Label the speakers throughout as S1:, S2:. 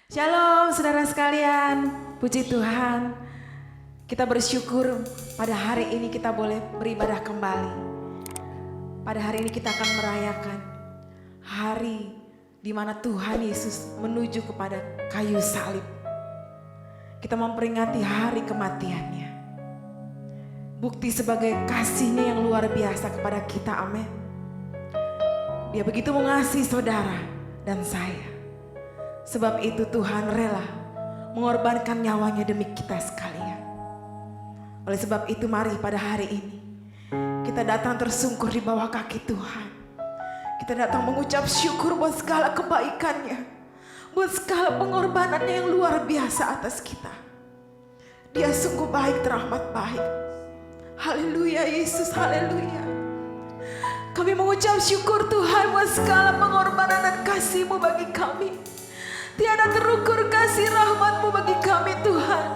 S1: Shalom saudara sekalian, puji Tuhan. Kita bersyukur pada hari ini kita boleh beribadah kembali. Pada hari ini kita akan merayakan hari di mana Tuhan Yesus menuju kepada kayu salib. Kita memperingati hari kematiannya. Bukti sebagai kasih-Nya yang luar biasa kepada kita, amin. Dia begitu mengasihi saudara dan saya. Sebab itu Tuhan rela mengorbankan nyawanya demi kita sekalian. Oleh sebab itu mari pada hari ini kita datang tersungkur di bawah kaki Tuhan. Kita datang mengucap syukur buat segala kebaikannya, buat segala pengorbanannya yang luar biasa atas kita. Dia sungguh baik, terahmat baik. Haleluya Yesus, haleluya. Kami mengucap syukur Tuhan buat segala pengorbanan dan kasih-Mu bagi kami. Tiada terukur kasih rahmat-Mu bagi kami Tuhan.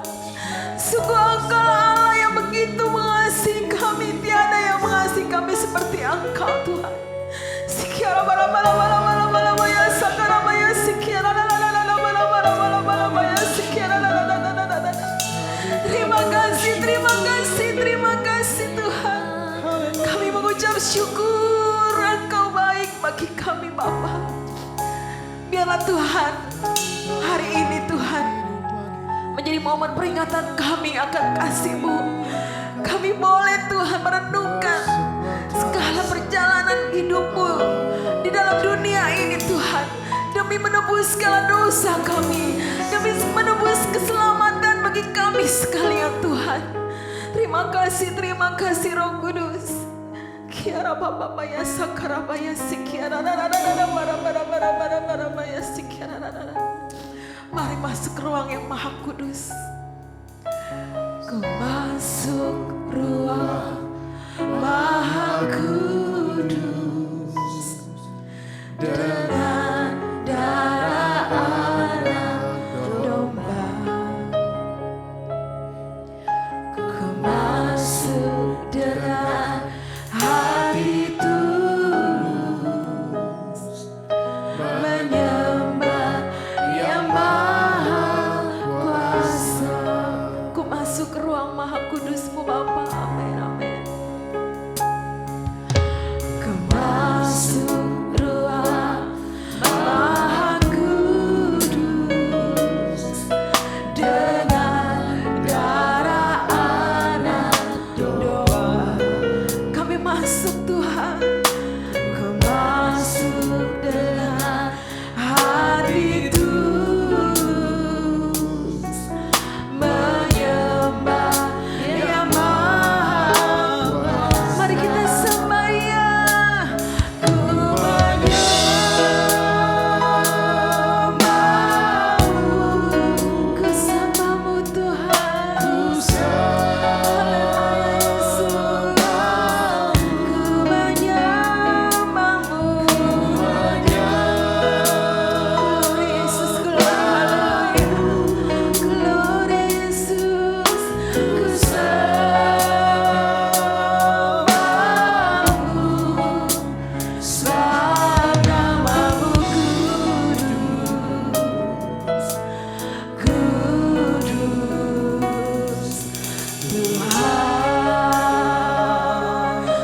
S1: Sungguh Engkau Allah yang begitu mengasihi kami. Tiada yang mengasihi kami seperti Engkau Tuhan. Sikiara bala bala bala bala bala bala sakara baya sikiara la la la la bala bala bala bala baya sikiara la la la la la la. Terima kasih, terima kasih, terima kasih Tuhan. Kami mengucap syukur Engkau baik bagi kami Bapa. Biarlah Tuhan, hari ini Tuhan menjadi momen peringatan kami akan kasih-Mu. Kami boleh Tuhan merenungkan segala perjalanan hidup-Mu di dalam dunia ini Tuhan. Demi menebus segala dosa kami, demi menebus keselamatan bagi kami sekalian Tuhan. Terima kasih Roh Kudus. Kiara baba baya sakara baya sikiara la la la la bara baya sikiara la la la. Mari masuk ruang yang Maha Kudus. Ku masuk ruang Maha Kudus dengan darah anak domba. Ku masuk dengan hati tulus menyembah Yang Maha Kuasa. Ku masuk ke ruang Maha Kudus-Mu Bapa, amin amin. Ku masuk ruang Maha Kudus dengan darah anak domba. Kami masuk Tuhan, ku masuk dengan hati tulus menyembah Yang Maha Kuasa. Mari kita sembahyang. Ku menyembah-Mu, ku sembah-Mu Tuhan. Ku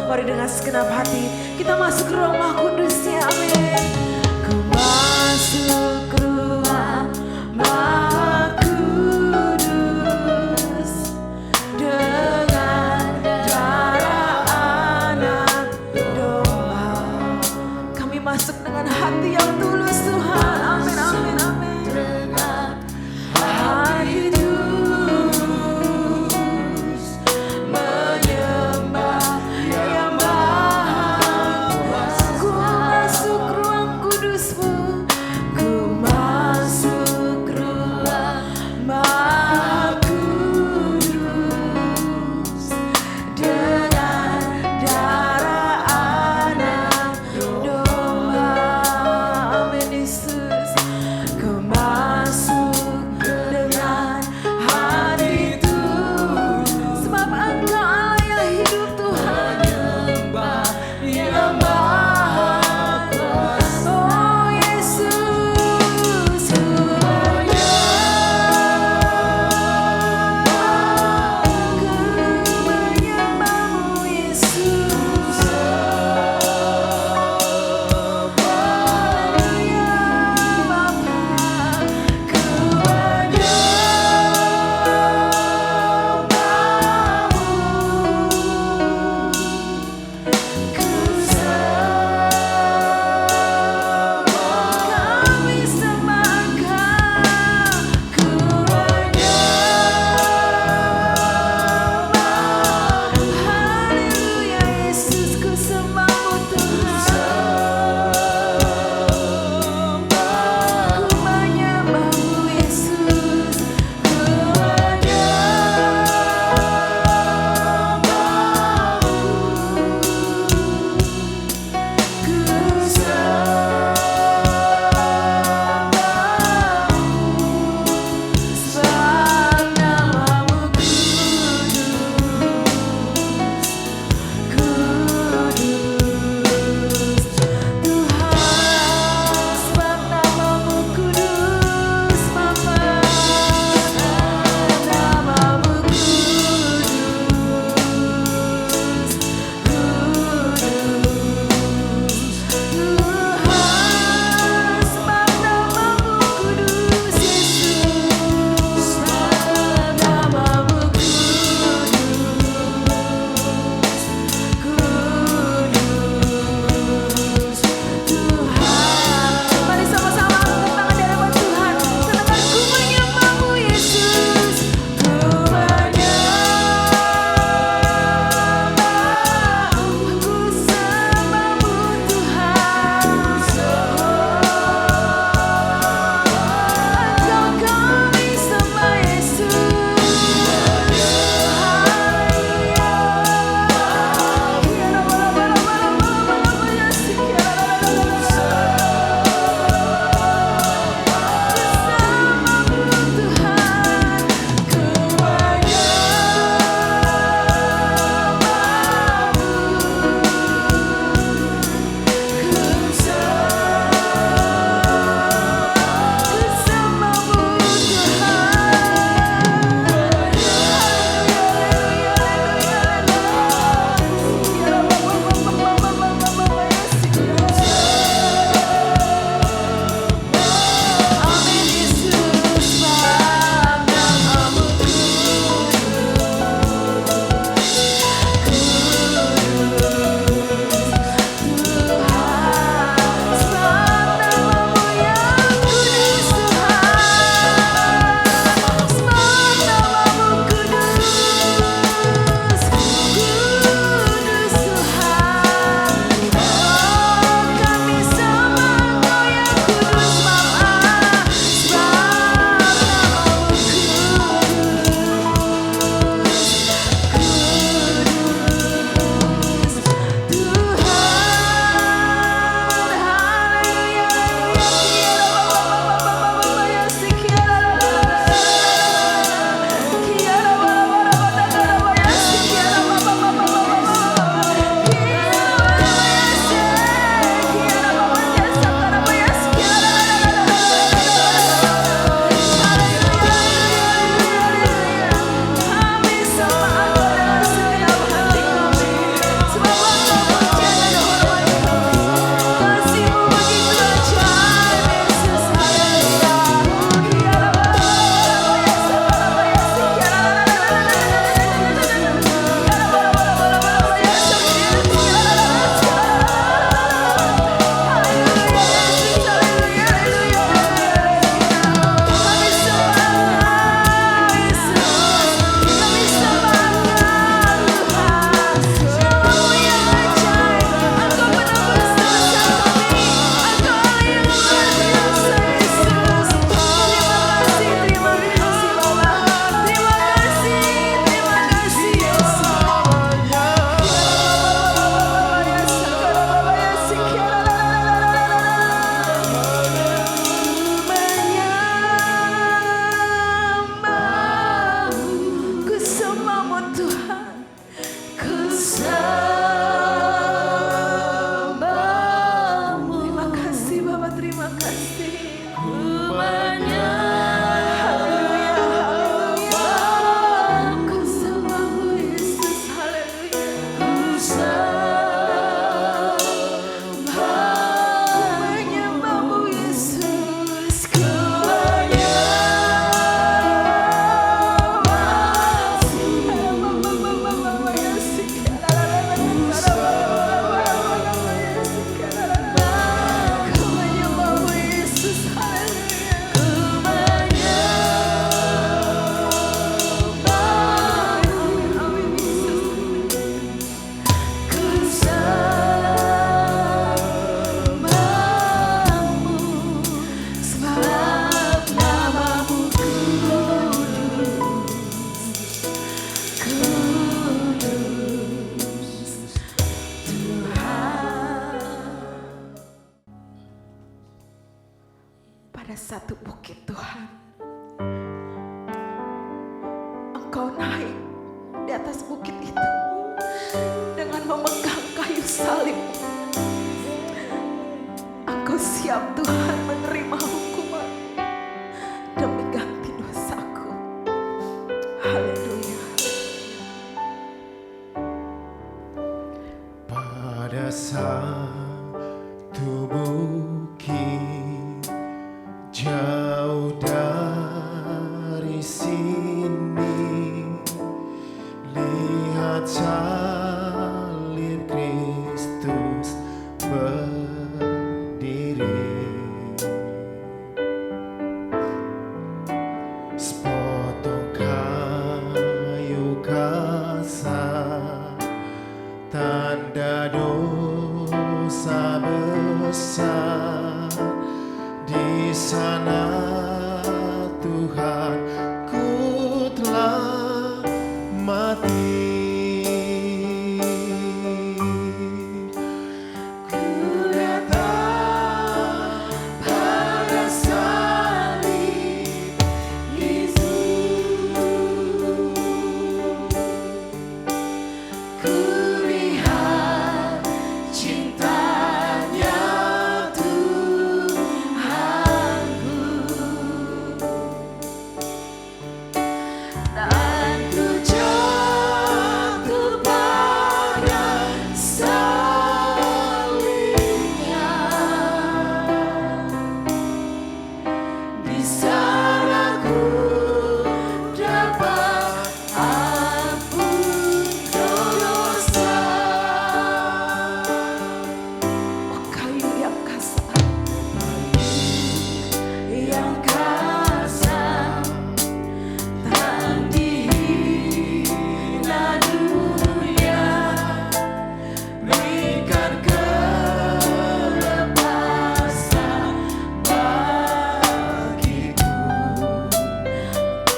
S1: Mari dengan segenap hati kita masuk ke ruang Maha Kudus-Nya, amin. Ku masuk ke ruang Maha Kudus dengan darah anak domba. Kami masuk dengan hati yang tulus Tuhan, amin amin amin. Dengan hati tulus menyembah Yang Maha Kuasa. Engkau naik di atas bukit itu dengan memegang kayu salib. Engkau siap Tuhan menerima hukuman demi ganti dosaku. Haleluya.
S2: Pada satu bukit jauh dari sini, lihat salib Kristus berdiri. Sepotong kayu kasar, tanda dosa besar. Di sana Tuhan, ku telah mati. Ku datang pada salib Yesus. Ku lihat cintanya Tuhanku, dan ku jatuh pada salibnya. Di sana ku dapat ampun dosa.
S1: Oh, kayu yang kasar,
S2: Yang kasar, tak dihina dunia, berikan kelepasan bagiku.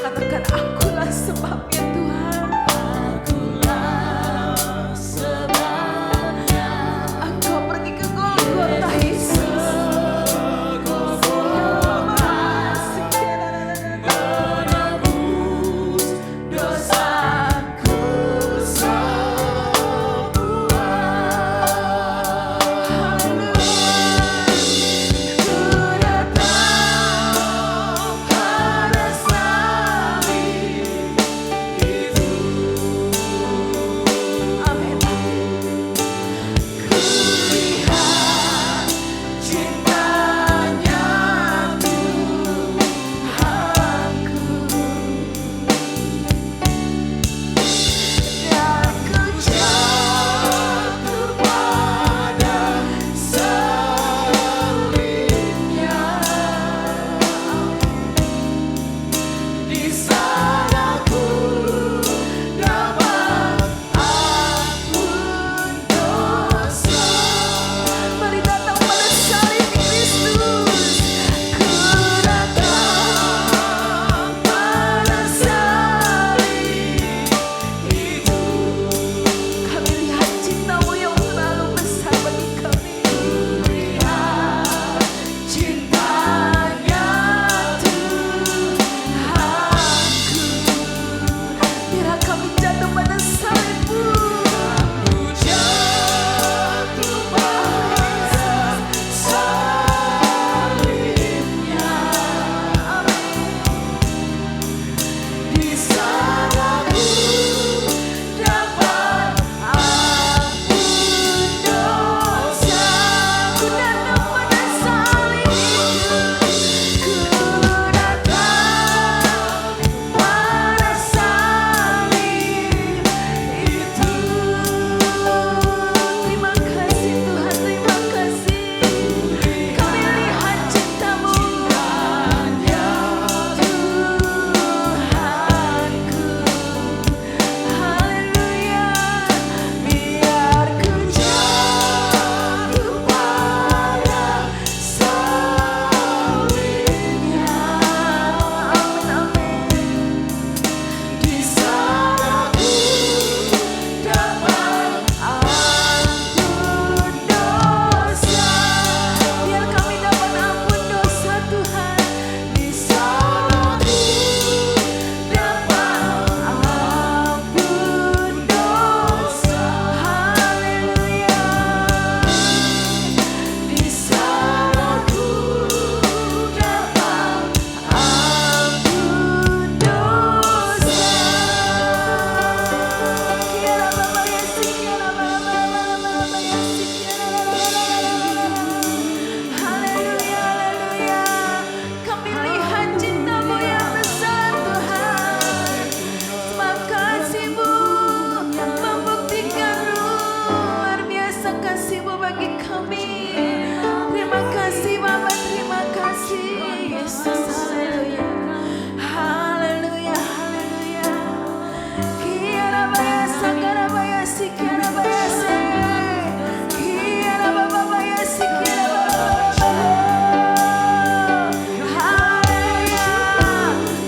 S1: katakan akulah sebabnya Tuhan.
S2: Akulah sebabnya.
S1: Engkau pergi ke Golgota Yesus.
S2: Menebus dosaku semua. Ku datang pada salib itu.
S1: Amin.
S2: Ku lihat cintanya Tuhanku, dan ku jatuh pada salibnya. Di sana ku dapat ampun dosa.
S1: Mari datang pada salib Kristus.
S2: Ku datang pada salib itu.
S1: Kami lihat cinta-Mu yang terlalu besar bagi kami.
S2: Lihat cintanya Tuhanku,
S1: Biarlah kami jatuh pada salib-Mu.
S2: ku jatuh pada salibnya. Di sana ku dapat ampun dosa.
S1: Ku datang pada salib itu.
S2: Ku datang pada salib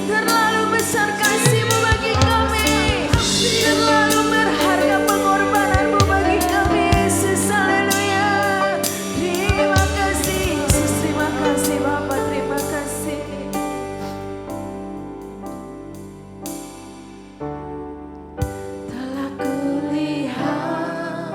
S1: Terlalu besar kasih-Mu bagi kami. Terlalu berharga pengorbananmu bagi kami, Yesus. Haleluya. Terima kasih, Yesus. Terima kasih, Bapa. Terima kasih. Telah kulihat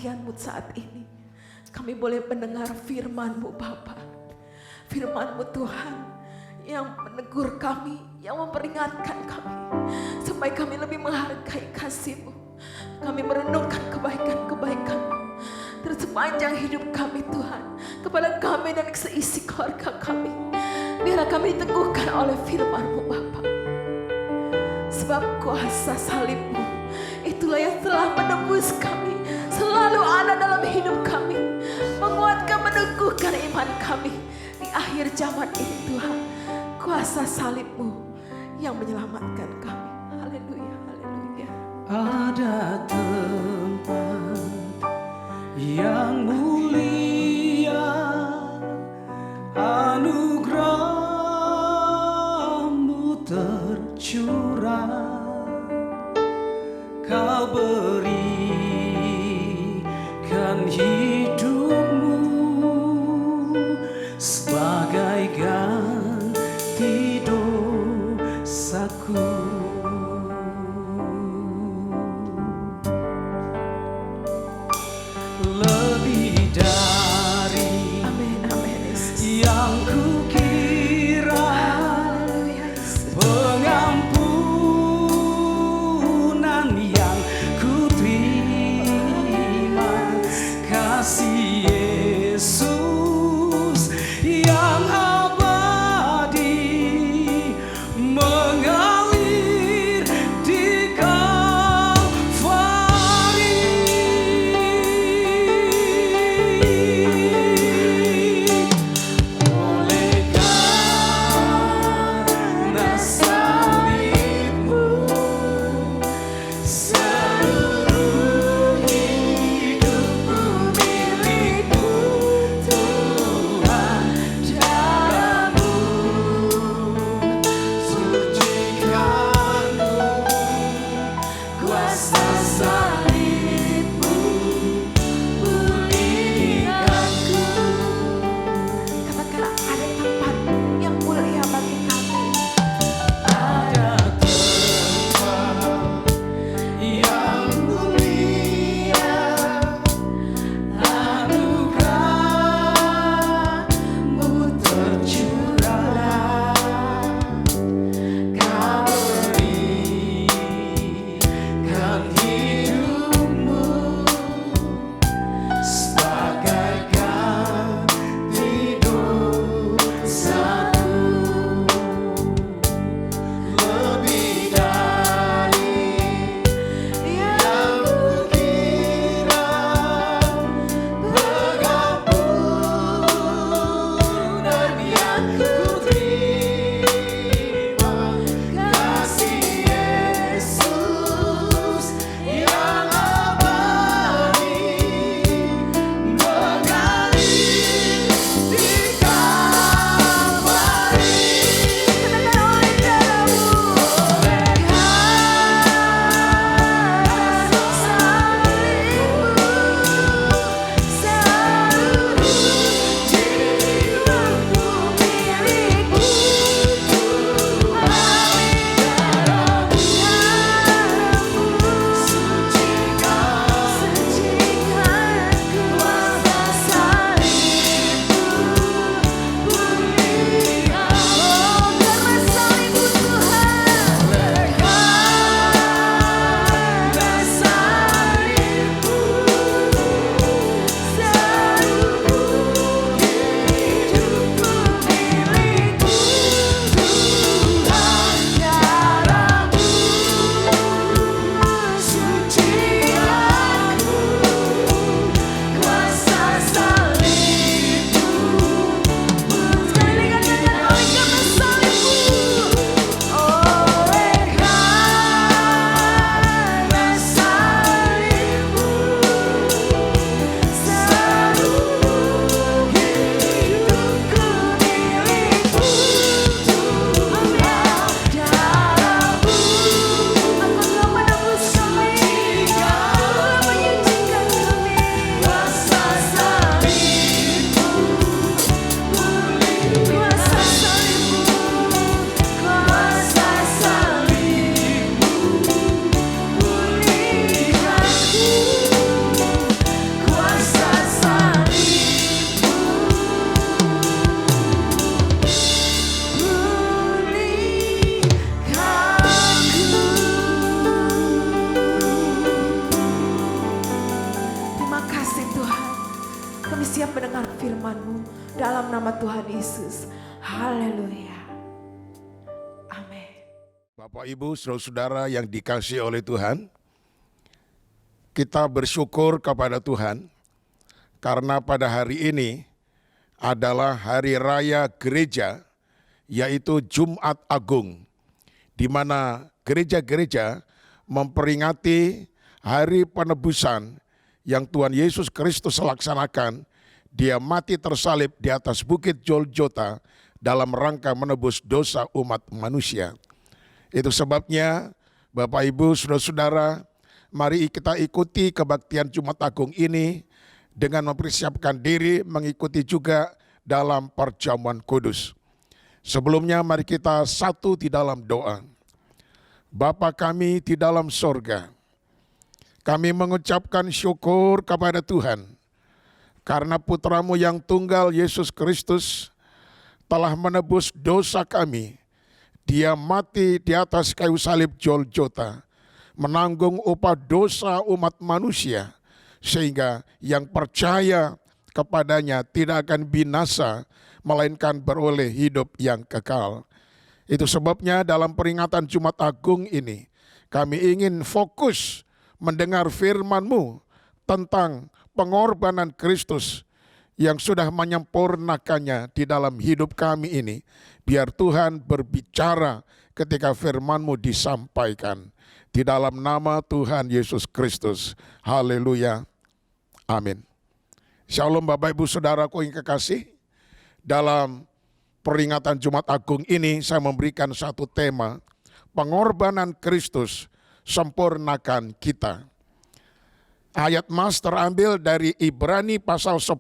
S1: kesaksian-Mu saat ini. Kami boleh mendengar firman-Mu Bapa. Firman-Mu Tuhan yang menegur kami, yang memperingatkan kami. Supaya kami lebih menghargai kasih-Mu. Kami merenungkan kebaikan-kebaikan-Mu terus sepanjang hidup kami Tuhan. Kepada kami dan seisi keluarga kami. Biarlah kami diteguhkan oleh firman-Mu Bapa. Sebab kuasa salib-Mu itulah yang telah menebus kami. Selalu ada dalam hidup kami. Menguatkan, meneguhkan iman kami. Di akhir zaman ini Tuhan. Kuasa salib-Mu yang menyelamatkan kami. Haleluya, haleluya.
S2: Ada tempat yang mulia, anugerah-Mu tercurah. Kau berikan hidup-Mu sebagai ganti dosaku. Lebih dari
S1: Amin, amin Yesus.
S2: yang kukira,
S1: Haleluya Yesus.
S2: pengampunan yang
S1: Haleluya. Amin.
S3: Bapak, Ibu, saudara-saudara yang dikasihi oleh Tuhan, kita bersyukur kepada Tuhan karena pada hari ini adalah hari raya gereja, yaitu Jumat Agung, di mana gereja-gereja memperingati hari penebusan yang Tuhan Yesus Kristus laksanakan. Dia mati tersalib di atas bukit Golgota dalam rangka menebus dosa umat manusia. Itu sebabnya Bapak, Ibu, saudara-saudara, mari kita ikuti kebaktian Jumat Agung ini dengan mempersiapkan diri mengikuti juga dalam perjamuan kudus. Sebelumnya mari kita satu di dalam doa. Bapa kami di dalam sorga, kami mengucapkan syukur kepada Tuhan karena putra-Mu yang tunggal Yesus Kristus telah menebus dosa kami. Dia mati di atas kayu salib Golgota, menanggung upah dosa umat manusia, sehingga yang percaya kepadanya tidak akan binasa, melainkan beroleh hidup yang kekal. Itu sebabnya dalam peringatan Jumat Agung ini, kami ingin fokus mendengar firman-Mu tentang pengorbanan Kristus yang sudah menyempurnakannya di dalam hidup kami ini. Biar Tuhan berbicara ketika firman-Mu disampaikan. Di dalam nama Tuhan Yesus Kristus. Haleluya. Amin. Shalom Bapak, Ibu, Saudaraku yang kekasih. Dalam peringatan Jumat Agung ini saya memberikan satu tema. Pengorbanan Kristus sempurnakan kita. Ayat mas terambil dari Ibrani pasal 10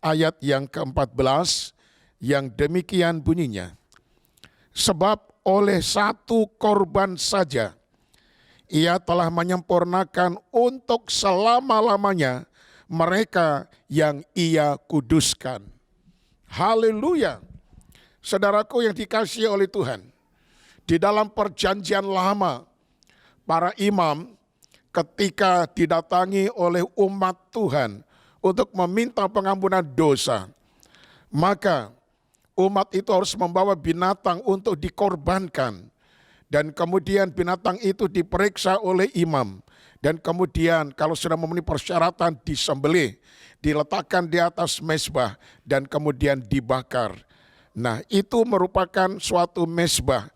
S3: ayat yang ke-14 yang demikian bunyinya. Sebab oleh satu korban saja Ia telah menyempurnakan untuk selama-lamanya mereka yang Ia kuduskan. Haleluya. Saudaraku yang dikasihi oleh Tuhan, di dalam perjanjian lama para imam ketika didatangi oleh umat Tuhan untuk meminta pengampunan dosa, maka umat itu harus membawa binatang untuk dikorbankan. Dan kemudian binatang itu diperiksa oleh imam. Dan kemudian kalau sudah memenuhi persyaratan disembelih, diletakkan di atas mezbah dan kemudian dibakar. Nah, itu merupakan suatu mezbah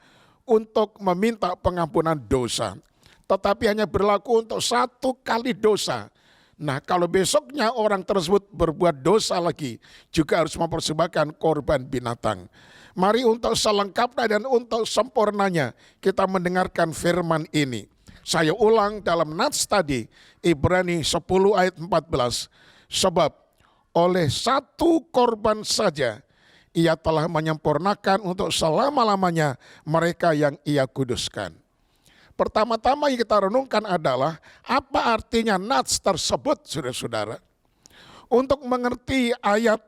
S3: untuk meminta pengampunan dosa. Tetapi hanya berlaku untuk satu kali dosa. Nah, kalau besoknya orang tersebut berbuat dosa lagi, juga harus mempersembahkan korban binatang. Mari untuk selengkapnya dan untuk sempurnanya kita mendengarkan firman ini. Saya ulang dalam nats tadi, Ibrani 10 ayat 14. Sebab oleh satu korban saja Ia telah menyempurnakan untuk selama-lamanya mereka yang Ia kuduskan. Pertama-tama yang kita renungkan adalah apa artinya nats tersebut, saudara-saudara. Untuk mengerti ayat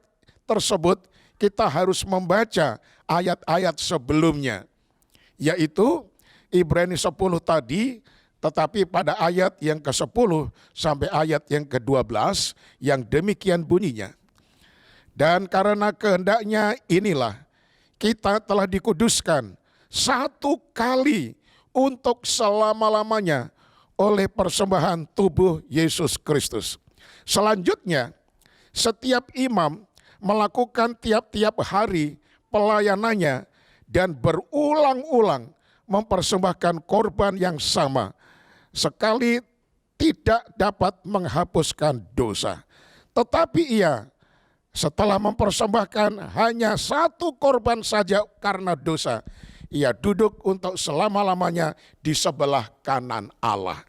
S3: tersebut, kita harus membaca ayat-ayat sebelumnya. Yaitu Ibrani 10 tadi, tetapi pada ayat yang ke-10 sampai ayat yang ke-12 yang demikian bunyinya. Dan karena kehendaknya inilah kita telah dikuduskan satu kali untuk selama-lamanya oleh persembahan tubuh Yesus Kristus. Selanjutnya, setiap imam melakukan tiap-tiap hari pelayanannya dan berulang-ulang mempersembahkan korban yang sama, sekali tidak dapat menghapuskan dosa. Tetapi ia setelah mempersembahkan hanya satu korban saja karena dosa, Ia duduk untuk selama-lamanya di sebelah kanan Allah.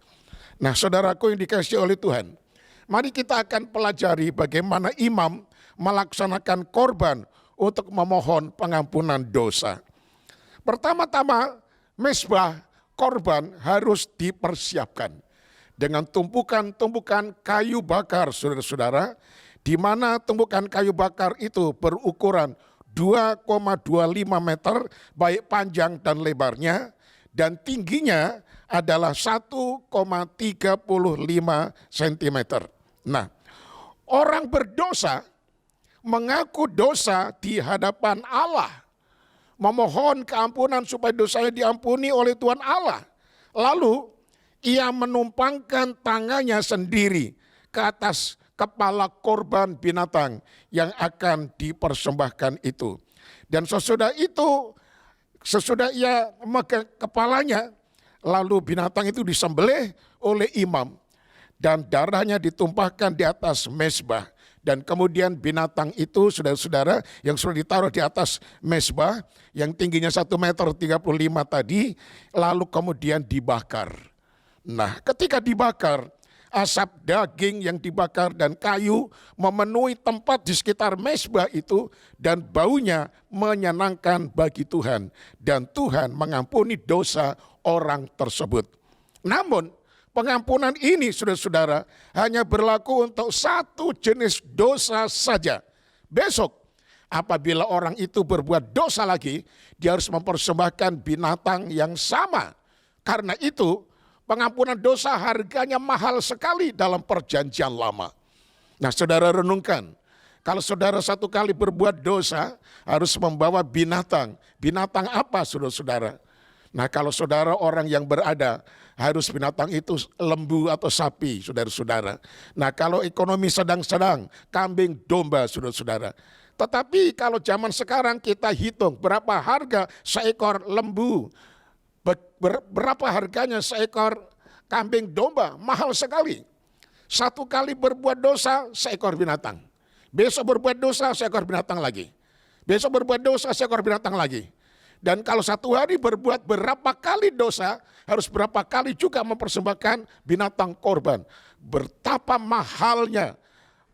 S3: Nah, saudaraku yang dikasihi oleh Tuhan, mari kita akan pelajari bagaimana imam melaksanakan korban untuk memohon pengampunan dosa. Pertama-tama, mezbah korban harus dipersiapkan dengan tumpukan-tumpukan kayu bakar, saudara-saudara, di mana tumpukan kayu bakar itu berukuran 2,25 meter baik panjang dan lebarnya, dan tingginya adalah 1,35 cm. Nah, orang berdosa mengaku dosa di hadapan Allah. memohon keampunan supaya dosanya diampuni oleh Tuhan Allah. Lalu ia menumpangkan tangannya sendiri ke atas kepala korban binatang yang akan dipersembahkan itu. Dan sesudah ia memegang kepalanya, lalu binatang itu disembelih oleh imam dan darahnya ditumpahkan di atas mezbah. Dan kemudian binatang itu, saudara-saudara, yang sudah ditaruh di atas mezbah yang tingginya 1,35 meter tadi, lalu kemudian dibakar. Nah, ketika dibakar, asap daging yang dibakar dan kayu memenuhi tempat di sekitar mezbah itu, dan baunya menyenangkan bagi Tuhan, dan Tuhan mengampuni dosa orang tersebut. Namun pengampunan ini, saudara-saudara, hanya berlaku untuk satu jenis dosa saja. Besok apabila orang itu berbuat dosa lagi, dia harus mempersembahkan binatang yang sama. Karena itu pengampunan dosa harganya mahal sekali dalam perjanjian lama. Nah, saudara renungkan, kalau saudara satu kali berbuat dosa harus membawa binatang. Binatang apa, saudara-saudara? Nah, kalau saudara orang yang berada, harus binatang itu lembu atau sapi, saudara-saudara. Nah, kalau ekonomi sedang-sedang, kambing, domba, saudara-saudara. Tetapi kalau zaman sekarang kita hitung berapa harga seekor lembu, berapa harganya seekor kambing domba, mahal sekali. Satu kali berbuat dosa, seekor binatang. Besok berbuat dosa, seekor binatang lagi. Besok berbuat dosa, seekor binatang lagi. Dan kalau satu hari berbuat berapa kali dosa, harus berapa kali juga mempersembahkan binatang korban. Betapa mahalnya,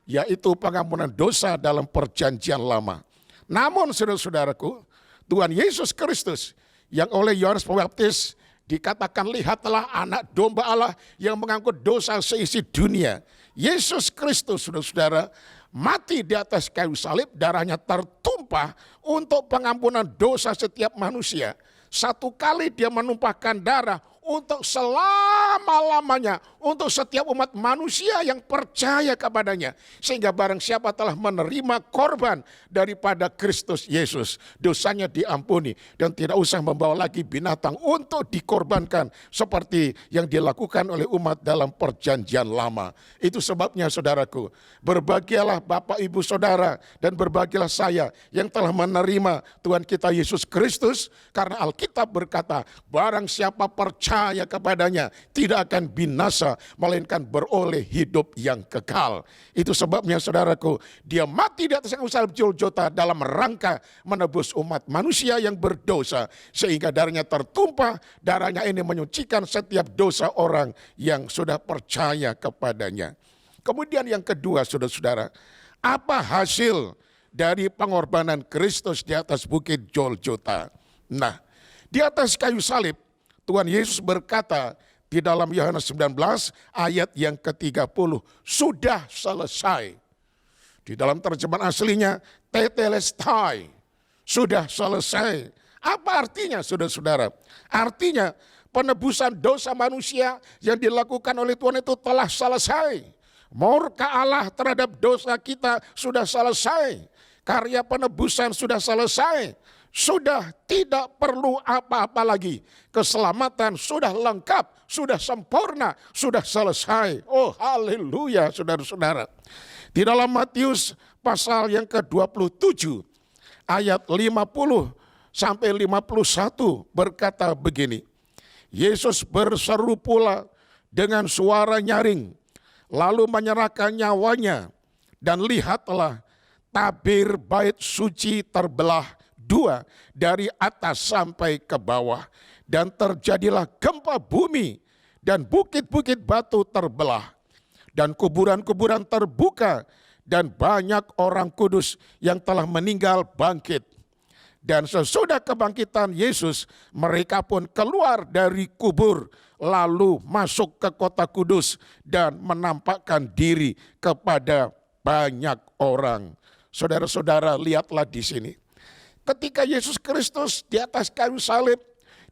S3: yaitu pengampunan dosa dalam perjanjian lama. Namun saudara-saudaraku, Tuhan Yesus Kristus yang oleh Yohanes Pembaptis dikatakan, lihatlah anak domba Allah yang mengangkut dosa seisi dunia. Yesus Kristus, saudara-saudara, mati di atas kayu salib, darahnya tertumpah untuk pengampunan dosa setiap manusia. Satu kali dia menumpahkan darah untuk selama-lamanya, untuk setiap umat manusia yang percaya kepadanya. Sehingga barang siapa telah menerima korban daripada Kristus Yesus, dosanya diampuni dan tidak usah membawa lagi binatang untuk dikorbankan seperti yang dilakukan oleh umat dalam perjanjian lama. Itu sebabnya saudaraku, berbahagialah Bapak Ibu Saudara dan berbahagialah saya yang telah menerima Tuhan kita Yesus Kristus, karena Alkitab berkata, barang siapa percaya kepadanya tidak akan binasa, melainkan beroleh hidup yang kekal. Itu sebabnya saudaraku, dia mati di atas kayu salib Golgota dalam rangka menebus umat manusia yang berdosa, sehingga darahnya tertumpah. Darahnya ini menyucikan setiap dosa orang yang sudah percaya kepadanya. Kemudian yang kedua, saudara-saudara, apa hasil dari pengorbanan Kristus di atas bukit Golgota? Nah, di atas kayu salib Tuhan Yesus berkata di dalam Yohanes 19 ayat yang ke-30, sudah selesai. Di dalam terjemahan aslinya, tetelestai, sudah selesai. Apa artinya, saudara-saudara? Artinya penebusan dosa manusia yang dilakukan oleh Tuhan itu telah selesai. Murka Allah terhadap dosa kita sudah selesai. Karya penebusan sudah selesai. Sudah tidak perlu apa-apa lagi. Keselamatan sudah lengkap, sudah sempurna, sudah selesai. Oh haleluya, saudara-saudara. Di dalam Matius pasal yang ke-27 ayat 50 sampai 51 berkata begini. Yesus berseru pula dengan suara nyaring, lalu menyerahkan nyawanya, dan lihatlah tabir bait suci terbelah dua dari atas sampai ke bawah, dan terjadilah gempa bumi, dan bukit-bukit batu terbelah, dan kuburan-kuburan terbuka, dan banyak orang kudus yang telah meninggal bangkit. Dan sesudah kebangkitan Yesus, mereka pun keluar dari kubur, lalu masuk ke kota kudus dan menampakkan diri kepada banyak orang. Saudara-saudara, lihatlah di sini. Ketika Yesus Kristus di atas kayu salib,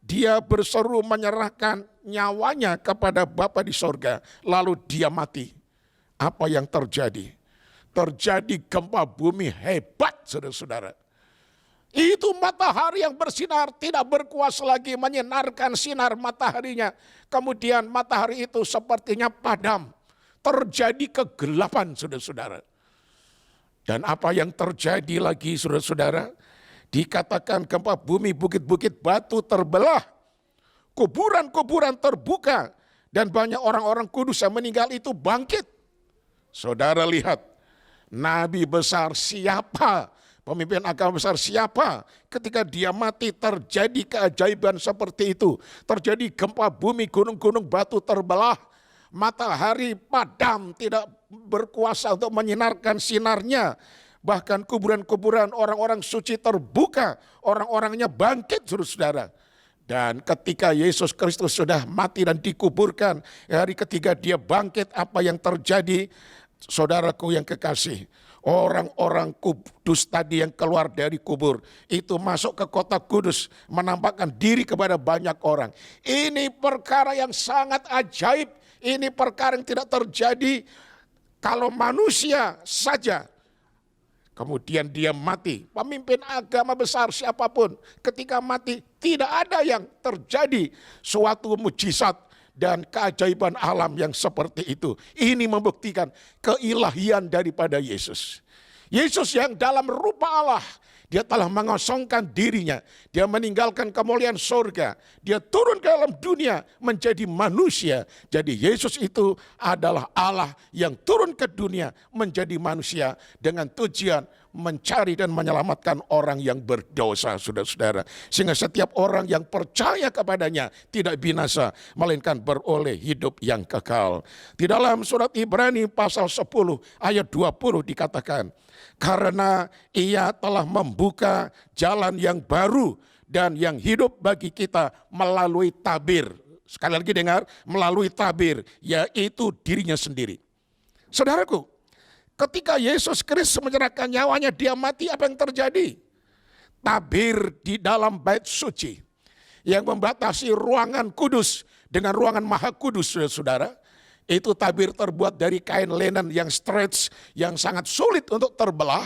S3: dia berseru menyerahkan nyawanya kepada Bapa di sorga, lalu dia mati. Apa yang terjadi? Terjadi gempa bumi hebat, saudara-saudara. Itu matahari yang bersinar tidak berkuasa lagi menyinarkan sinar mataharinya. Kemudian matahari itu sepertinya padam. Terjadi kegelapan, saudara-saudara. Dan apa yang terjadi lagi, saudara-saudara? Dikatakan gempa bumi, bukit-bukit batu terbelah. Kuburan-kuburan terbuka. Dan banyak orang-orang kudus yang meninggal itu bangkit. Saudara lihat, nabi besar siapa? Pemimpin agama besar siapa? Ketika dia mati terjadi keajaiban seperti itu. Terjadi gempa bumi, gunung-gunung batu terbelah. Matahari padam, tidak berkuasa untuk menyinarkan sinarnya. Bahkan kuburan-kuburan orang-orang suci terbuka. Orang-orangnya bangkit, saudara-saudara. Dan ketika Yesus Kristus sudah mati dan dikuburkan, hari ketiga dia bangkit, apa yang terjadi? Saudaraku yang kekasih, orang-orang kudus tadi yang keluar dari kubur itu masuk ke kota kudus, menampakkan diri kepada banyak orang. Ini perkara yang sangat ajaib, ini perkara yang tidak terjadi kalau manusia saja. Kemudian dia mati. Pemimpin agama besar siapapun ketika mati tidak ada yang terjadi suatu mujizat dan keajaiban alam yang seperti itu. Ini membuktikan keilahian daripada Yesus. Yesus yang dalam rupa Allah, dia telah mengosongkan dirinya. Dia meninggalkan kemuliaan surga. Dia turun ke dalam dunia menjadi manusia. Jadi Yesus itu adalah Allah yang turun ke dunia menjadi manusia dengan tujuan mencari dan menyelamatkan orang yang berdosa, saudara-saudara. Sehingga setiap orang yang percaya kepadanya tidak binasa, melainkan beroleh hidup yang kekal. Di dalam surat Ibrani pasal 10 ayat 20 dikatakan, karena ia telah membuka jalan yang baru dan yang hidup bagi kita melalui tabir. Sekali lagi dengar, melalui tabir, yaitu dirinya sendiri. Saudaraku, ketika Yesus Kristus menyerahkan nyawanya, dia mati, apa yang terjadi? Tabir di dalam bait suci yang membatasi ruangan kudus dengan ruangan maha kudus, saudara. Itu tabir terbuat dari kain linen yang stretch, yang sangat sulit untuk terbelah.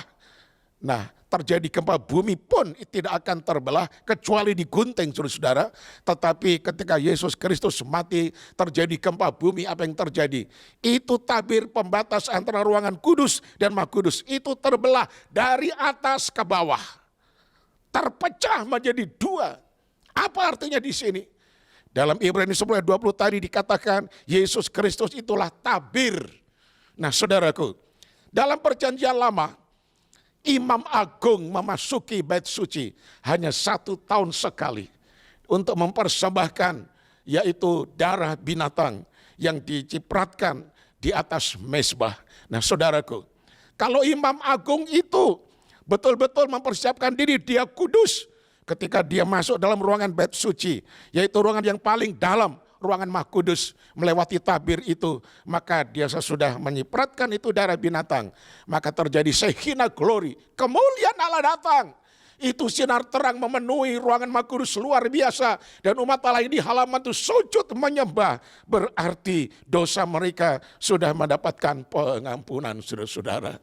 S3: Nah, terjadi gempa bumi pun tidak akan terbelah kecuali digunting, saudara-saudara. Tetapi ketika Yesus Kristus mati, terjadi gempa bumi, apa yang terjadi? Itu tabir pembatas antara ruangan kudus dan maha kudus. Itu terbelah dari atas ke bawah. Terpecah menjadi dua. Apa artinya di sini? Dalam Ibrani 10 ayat 20 tadi dikatakan Yesus Kristus itulah tabir. Nah, saudaraku, dalam perjanjian lama, imam agung memasuki bait suci hanya 1 tahun sekali untuk mempersembahkan yaitu darah binatang yang dicipratkan di atas mezbah. Nah, saudaraku, kalau imam agung itu betul-betul mempersiapkan diri, dia kudus ketika dia masuk dalam ruangan bait suci, yaitu ruangan yang paling dalam, ruangan maha kudus, melewati tabir itu, maka dia sesudah menyipratkan itu darah binatang, maka terjadi Shekinah glory, kemuliaan Allah datang. Itu sinar terang memenuhi ruangan maha kudus luar biasa, dan umat Allah ini halaman itu sujud menyembah, berarti dosa mereka sudah mendapatkan pengampunan, saudara-saudara.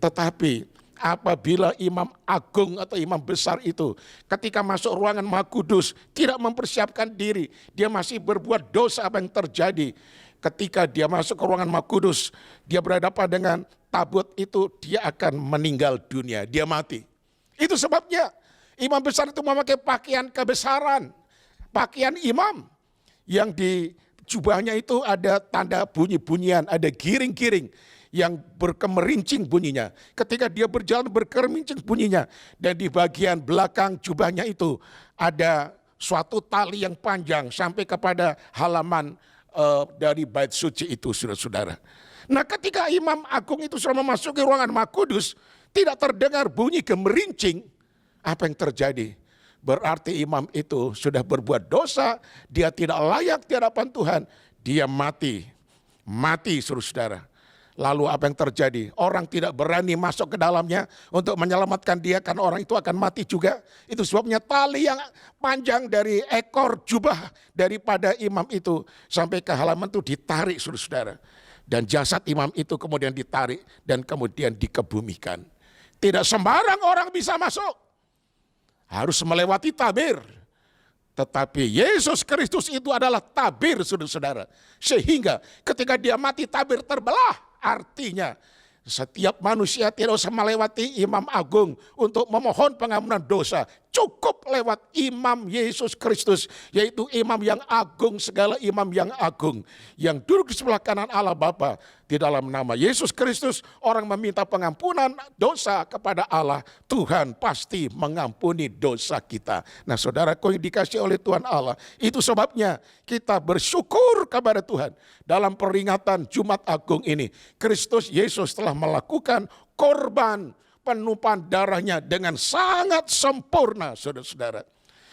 S3: Tetapi apabila imam agung atau imam besar itu ketika masuk ruangan maha kudus tidak mempersiapkan diri, dia masih berbuat dosa, apa yang terjadi? Ketika dia masuk ke ruangan maha kudus, dia berhadapan dengan tabut itu, dia akan meninggal dunia, dia mati. Itu sebabnya imam besar itu memakai pakaian kebesaran, pakaian imam yang di jubahnya itu ada tanda bunyi-bunyian, ada giring-giring yang berkemerincing bunyinya. Ketika dia berjalan berkemerincing bunyinya. Dan di bagian belakang jubahnya itu ada suatu tali yang panjang sampai kepada halaman dari bait suci itu, saudara-saudara. Nah, ketika imam agung itu sudah memasuki ruangan maha kudus, tidak terdengar bunyi gemerincing, apa yang terjadi? Berarti imam itu sudah berbuat dosa, dia tidak layak di hadapan Tuhan, dia mati. Mati, saudara-saudara. Lalu apa yang terjadi? Orang tidak berani masuk ke dalamnya untuk menyelamatkan dia karena orang itu akan mati juga. Itu sebabnya tali yang panjang dari ekor jubah daripada imam itu sampai ke halaman itu ditarik, saudara-saudara. Dan jasad imam itu kemudian ditarik dan kemudian dikebumikan. Tidak sembarang orang bisa masuk. harus melewati tabir. Tetapi Yesus Kristus itu adalah tabir, saudara-saudara. Sehingga ketika dia mati, tabir terbelah. Artinya setiap manusia tidak usah melewati imam agung untuk memohon pengampunan dosa. Cukup lewat imam Yesus Kristus, yaitu imam yang agung, segala imam yang agung, yang duduk di sebelah kanan Allah Bapa. Di dalam nama Yesus Kristus, orang meminta pengampunan dosa kepada Allah, Tuhan pasti mengampuni dosa kita. Nah, saudaraku yang dikasihi oleh Tuhan Allah, itu sebabnya kita bersyukur kepada Tuhan. Dalam peringatan Jumat Agung ini, Kristus Yesus telah melakukan korban penumpahan darahnya dengan sangat sempurna, saudara-saudara.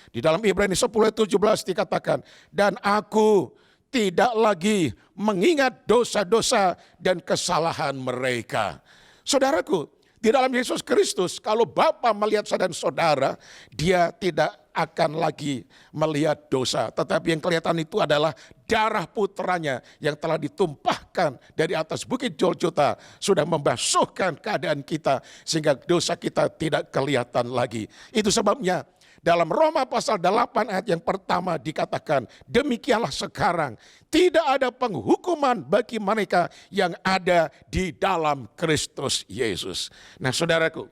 S3: Di dalam Ibrani 10:17 dikatakan, dan aku tidak lagi mengingat dosa-dosa dan kesalahan mereka. Saudaraku, di dalam Yesus Kristus, kalau Bapa melihat saya dan saudara, dia tidak akan lagi melihat dosa. Tetapi yang kelihatan itu adalah darah putranya yang telah ditumpahkan dari atas bukit Golgota. Sudah membasuhkan keadaan kita sehingga dosa kita tidak kelihatan lagi. Itu sebabnya dalam Roma pasal 8 ayat yang pertama dikatakan, demikianlah sekarang tidak ada penghukuman bagi mereka yang ada di dalam Kristus Yesus. Nah, saudaraku,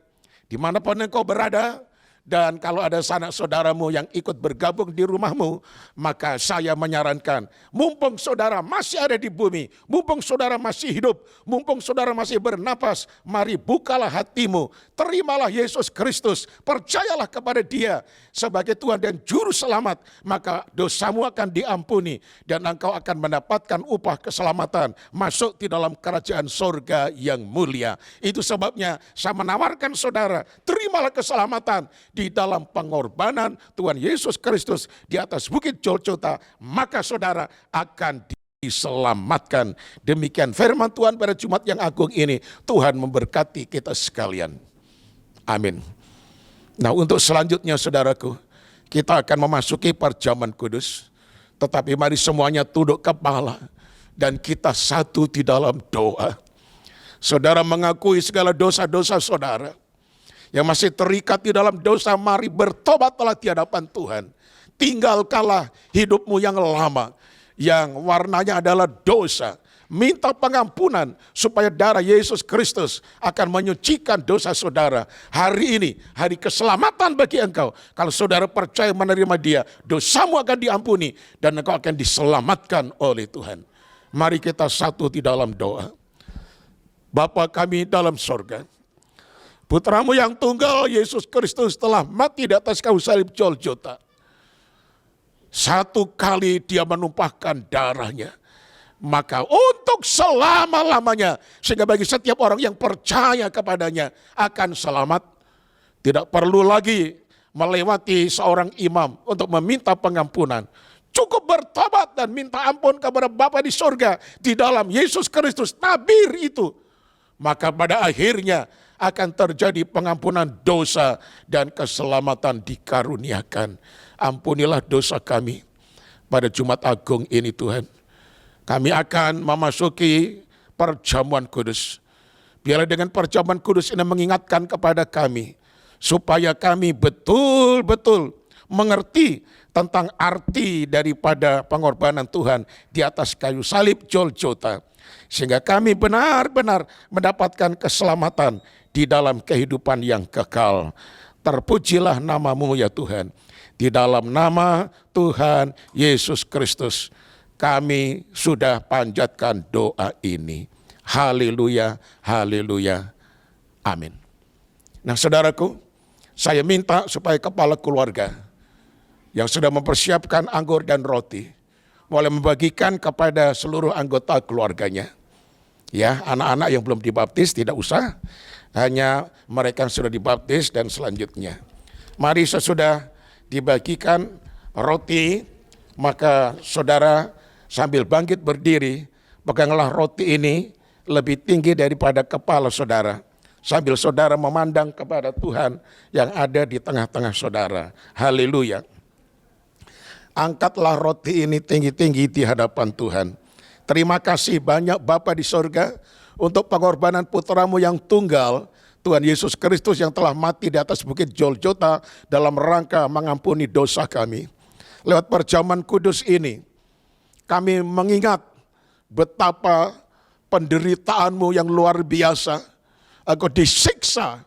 S3: dimanapun engkau berada, dan kalau ada sanak saudaramu yang ikut bergabung di rumahmu, maka saya menyarankan, mumpung saudara masih ada di bumi, mumpung saudara masih hidup, mumpung saudara masih bernapas, mari bukalah hatimu, terimalah Yesus Kristus, percayalah kepada Dia sebagai Tuhan dan Juru Selamat, maka dosamu akan diampuni dan engkau akan mendapatkan upah keselamatan, masuk di dalam kerajaan sorga yang mulia. Itu sebabnya saya menawarkan saudara, terimalah keselamatan di dalam pengorbanan Tuhan Yesus Kristus di atas bukit Golgota, maka saudara akan diselamatkan. Demikian firman Tuhan pada Jumat yang agung ini. Tuhan memberkati kita sekalian. Amin. Nah, untuk selanjutnya saudaraku, kita akan memasuki perjamuan kudus. Tetapi mari semuanya tunduk kepala dan kita satu di dalam doa. Saudara mengakui segala dosa-dosa saudara. Yang masih terikat di dalam dosa, mari bertobatlah di hadapan Tuhan. Tinggalkanlah hidupmu yang lama, yang warnanya adalah dosa. Minta pengampunan supaya darah Yesus Kristus akan menyucikan dosa saudara. Hari ini, hari keselamatan bagi engkau. Kalau saudara percaya menerima Dia, dosamu akan diampuni dan engkau akan diselamatkan oleh Tuhan. Mari kita satu di dalam doa. Bapa kami dalam sorga, Putramu yang tunggal Yesus Kristus telah mati di atas kayu salib Golgota. Satu kali Dia menumpahkan darahnya, maka untuk selama-lamanya, sehingga bagi setiap orang yang percaya kepadanya akan selamat. Tidak perlu lagi melewati seorang imam untuk meminta pengampunan. Cukup bertobat dan minta ampun kepada Bapa di surga di dalam Yesus Kristus, tabir itu. Maka pada akhirnya akan terjadi pengampunan dosa dan keselamatan dikaruniakan. Ampunilah dosa kami pada Jumat Agung ini Tuhan. Kami akan memasuki perjamuan kudus. Biarlah dengan perjamuan kudus ini mengingatkan kepada kami, supaya kami betul-betul mengerti tentang arti daripada pengorbanan Tuhan di atas kayu salib Golgota. Sehingga kami benar-benar mendapatkan keselamatan di dalam kehidupan yang kekal. Terpujilah nama-Mu ya Tuhan. Di dalam nama Tuhan Yesus Kristus, kami sudah panjatkan doa ini. Haleluya, haleluya, amin. Nah saudaraku, saya minta supaya kepala keluarga yang sudah mempersiapkan anggur dan roti, mulai membagikan kepada seluruh anggota keluarganya. Ya, anak-anak yang belum dibaptis tidak usah, hanya mereka yang sudah dibaptis dan selanjutnya. Mari sesudah dibagikan roti, maka saudara sambil bangkit berdiri, peganglah roti ini lebih tinggi daripada kepala saudara. Sambil saudara memandang kepada Tuhan yang ada di tengah-tengah saudara. Haleluya. Angkatlah roti ini tinggi-tinggi di hadapan Tuhan. Terima kasih banyak Bapa di sorga untuk pengorbanan putramu yang tunggal Tuhan Yesus Kristus yang telah mati di atas bukit Golgota dalam rangka mengampuni dosa kami. Lewat perjamuan kudus ini, kami mengingat betapa penderitaanmu yang luar biasa. Engkau disiksa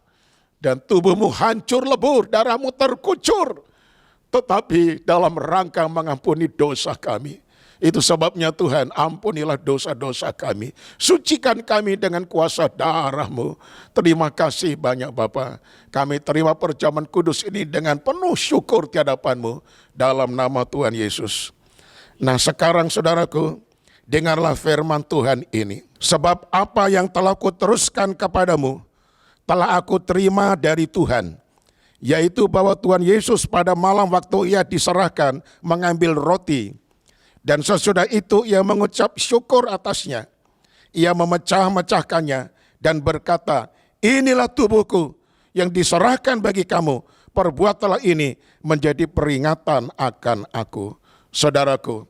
S3: dan tubuhmu hancur lebur, darahmu terkucur. Tetapi dalam rangka mengampuni dosa kami. Itu sebabnya Tuhan, ampunilah dosa-dosa kami. Sucikan kami dengan kuasa darah-Mu. Terima kasih banyak Bapa. Kami terima perjamuan kudus ini dengan penuh syukur di hadapan-Mu. Dalam nama Tuhan Yesus. Nah sekarang saudaraku, dengarlah firman Tuhan ini. Sebab apa yang telah kuteruskan kepadamu, telah aku terima dari Tuhan. Yaitu bahwa Tuhan Yesus pada malam waktu ia diserahkan mengambil roti. Dan sesudah itu ia mengucap syukur atasnya. Ia memecah-mecahkannya dan berkata, inilah tubuhku yang diserahkan bagi kamu. Perbuatlah ini menjadi peringatan akan aku. Saudaraku,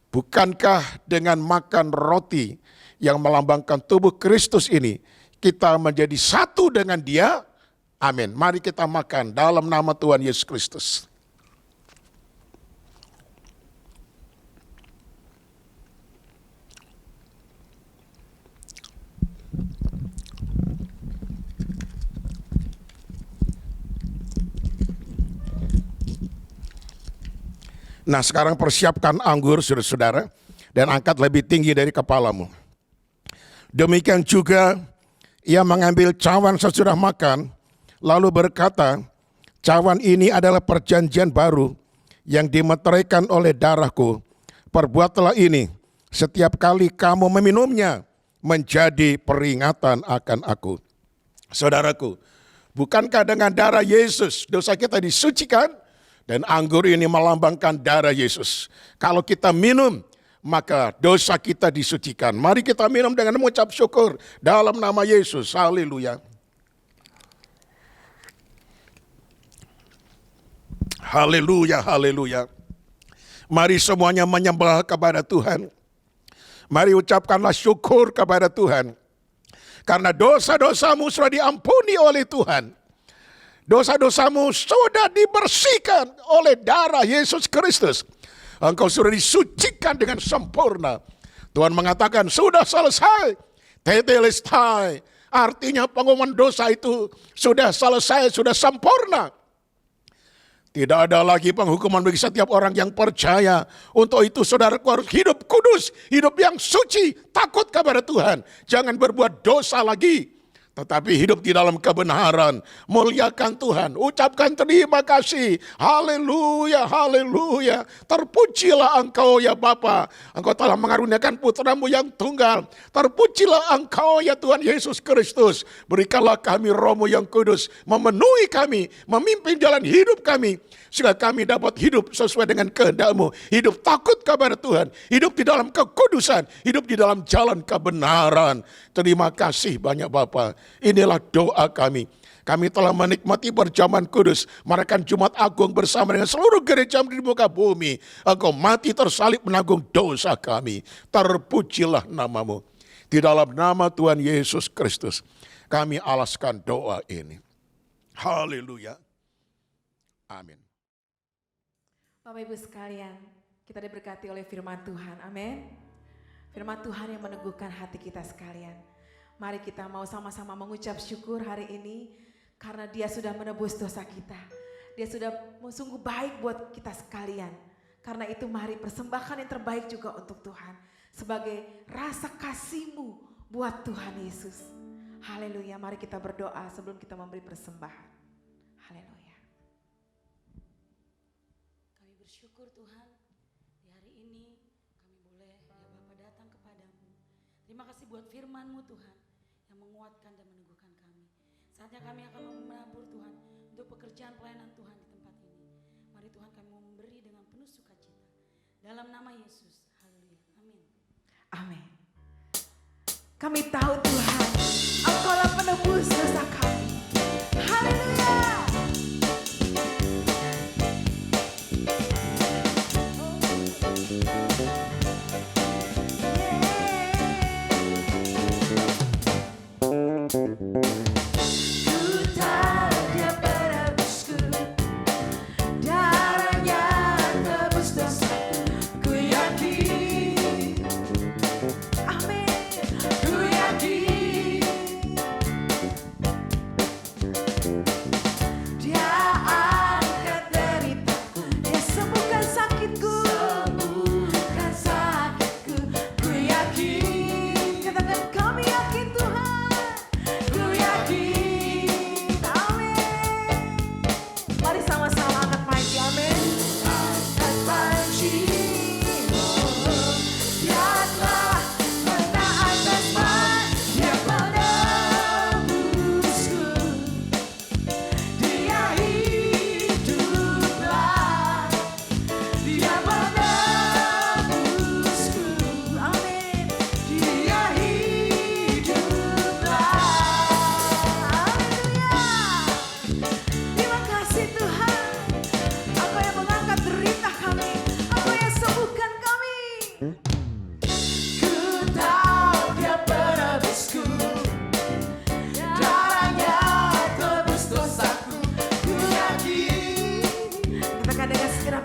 S3: bukankah dengan makan roti yang melambangkan tubuh Kristus ini, kita menjadi satu dengan Dia? Amin. Mari kita makan dalam nama Tuhan Yesus Kristus. Nah sekarang persiapkan anggur saudara-saudara dan angkat lebih tinggi dari kepalamu. Demikian juga ia mengambil cawan sesudah makan lalu berkata, cawan ini adalah perjanjian baru yang dimeteraikan oleh darahku. Perbuatlah ini setiap kali kamu meminumnya menjadi peringatan akan aku. Saudaraku, bukankah dengan darah Yesus dosa kita disucikan? Dan anggur ini melambangkan darah Yesus. Kalau kita minum, maka dosa kita disucikan. Mari kita minum dengan mengucap syukur dalam nama Yesus. Haleluya. Haleluya, haleluya. Mari semuanya menyembah kepada Tuhan. Mari ucapkanlah syukur kepada Tuhan. Karena dosa-dosamu sudah diampuni oleh Tuhan. Dosa-dosamu sudah dibersihkan oleh darah Yesus Kristus. Engkau sudah disucikan dengan sempurna. Tuhan mengatakan sudah selesai. Tetelestai. Artinya pengumuman dosa itu sudah selesai, sudah sempurna. Tidak ada lagi penghukuman bagi setiap orang yang percaya. Untuk itu saudaraku harus hidup kudus, hidup yang suci, takut kepada Tuhan. Jangan berbuat dosa lagi. Tetapi hidup di dalam kebenaran, muliakan Tuhan, ucapkan terima kasih, haleluya, haleluya. Terpujilah Engkau ya Bapa, Engkau telah mengaruniakan putramu yang tunggal. Terpujilah Engkau ya Tuhan Yesus Kristus. Berikanlah kami Roh-Mu yang kudus, memenuhi kami, memimpin jalan hidup kami, sehingga kami dapat hidup sesuai dengan kehendak-Mu. Hidup takut kepada Tuhan, hidup di dalam kekudusan, hidup di dalam jalan kebenaran. Terima kasih banyak Bapa. Inilah doa kami. Kami telah menikmati perjamuan kudus, merayakan Jumat Agung bersama dengan seluruh gereja di muka bumi. Engkau mati tersalib menanggung dosa kami. Terpujilah nama-Mu. Di dalam nama Tuhan Yesus Kristus, kami alaskan doa ini. Haleluya. Amin.
S1: Bapak Ibu sekalian, kita diberkati oleh firman Tuhan. Amin. Firman Tuhan yang meneguhkan hati kita sekalian. Mari kita mau sama-sama mengucap syukur hari ini karena Dia sudah menebus dosa kita. Dia sudah sungguh baik buat kita sekalian. Karena itu mari persembahkan yang terbaik juga untuk Tuhan. Sebagai rasa kasih-Mu buat Tuhan Yesus. Haleluya, mari kita berdoa sebelum kita memberi persembahan. Haleluya.
S4: Kami bersyukur Tuhan, di hari ini kami boleh ya Bapa datang kepadamu. Terima kasih buat firman-Mu Tuhan yang menguatkan dan meneguhkan kami. Saatnya kami akan menabur Tuhan untuk pekerjaan pelayanan Tuhan di tempat ini. Mari Tuhan kami mau memberi dengan penuh sukacita. Dalam nama Yesus, haleluya, amin.
S1: Amin. Kami tahu Tuhan, Engkaulah penebus dosa kami. Haleluya.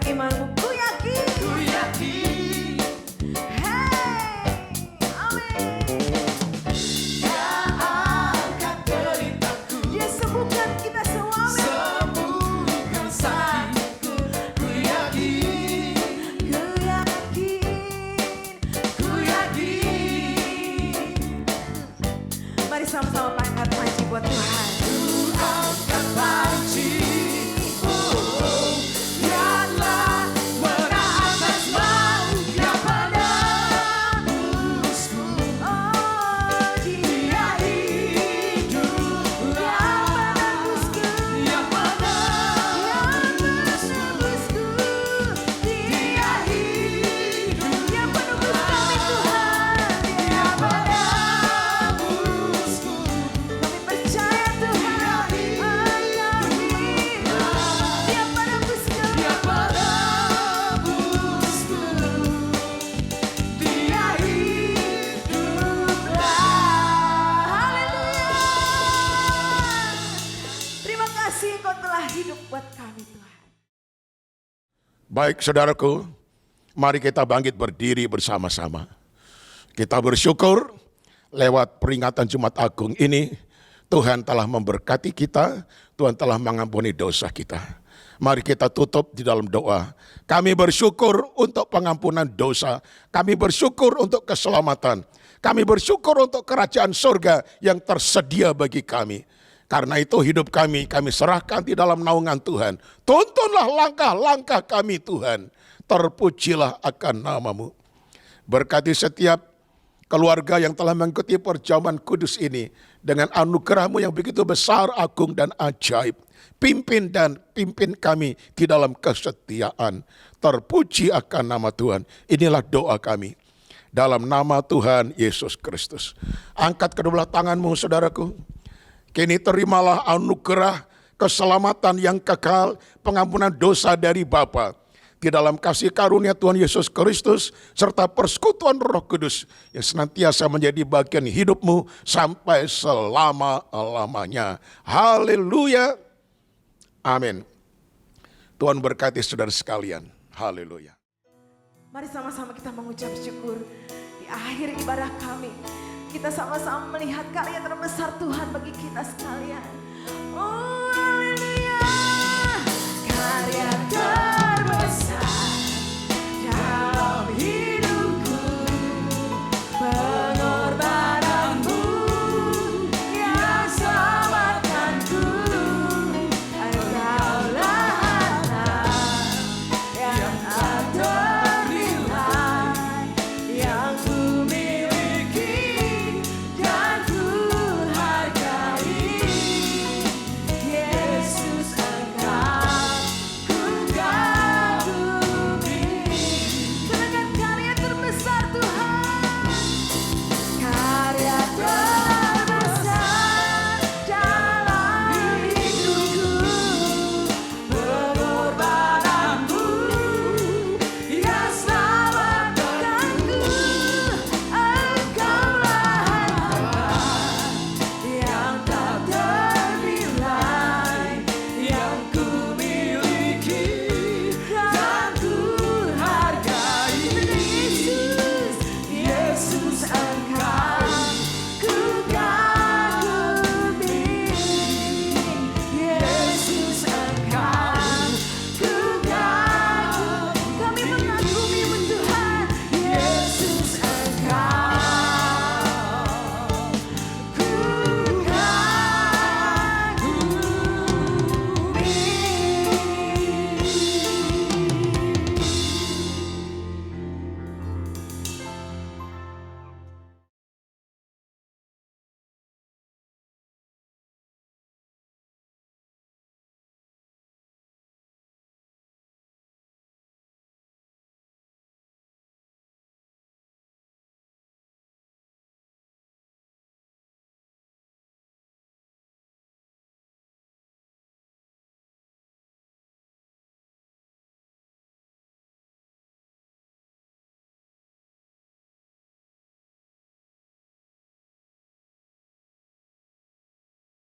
S1: imanmu, ku yakin. Hey, amin. Dia sembuhkan kita semua, amin. Ku yakin. Mari sama-sama angkat panci buat Tuhan.
S3: Baik saudaraku, mari kita bangkit berdiri bersama-sama. Kita bersyukur lewat peringatan Jumat Agung ini, Tuhan telah memberkati kita, Tuhan telah mengampuni dosa kita. Mari kita tutup di dalam doa. Kami bersyukur untuk pengampunan dosa, kami bersyukur untuk keselamatan, kami bersyukur untuk kerajaan surga yang tersedia bagi kami. Karena itu hidup kami serahkan di dalam naungan Tuhan. Tuntunlah langkah-langkah kami Tuhan. Terpujilah akan nama-Mu. Berkati setiap keluarga yang telah mengikuti perjamuan kudus ini. Dengan anugerah-Mu yang begitu besar, agung dan ajaib. Pimpin kami di dalam kesetiaan. Terpuji akan nama Tuhan. Inilah doa kami. Dalam nama Tuhan Yesus Kristus. Angkat kedua belah tanganmu saudaraku. Kini terimalah anugerah keselamatan yang kekal, pengampunan dosa dari Bapa. Di dalam kasih karunia Tuhan Yesus Kristus, serta persekutuan Roh Kudus yang senantiasa menjadi bagian hidupmu sampai selama-lamanya. Haleluya. Amin. Tuhan berkati saudara sekalian. Haleluya.
S1: Mari sama-sama kita mengucap syukur di akhir ibadah kami. Kita sama-sama melihat karya terbesar Tuhan bagi kita sekalian. Oh,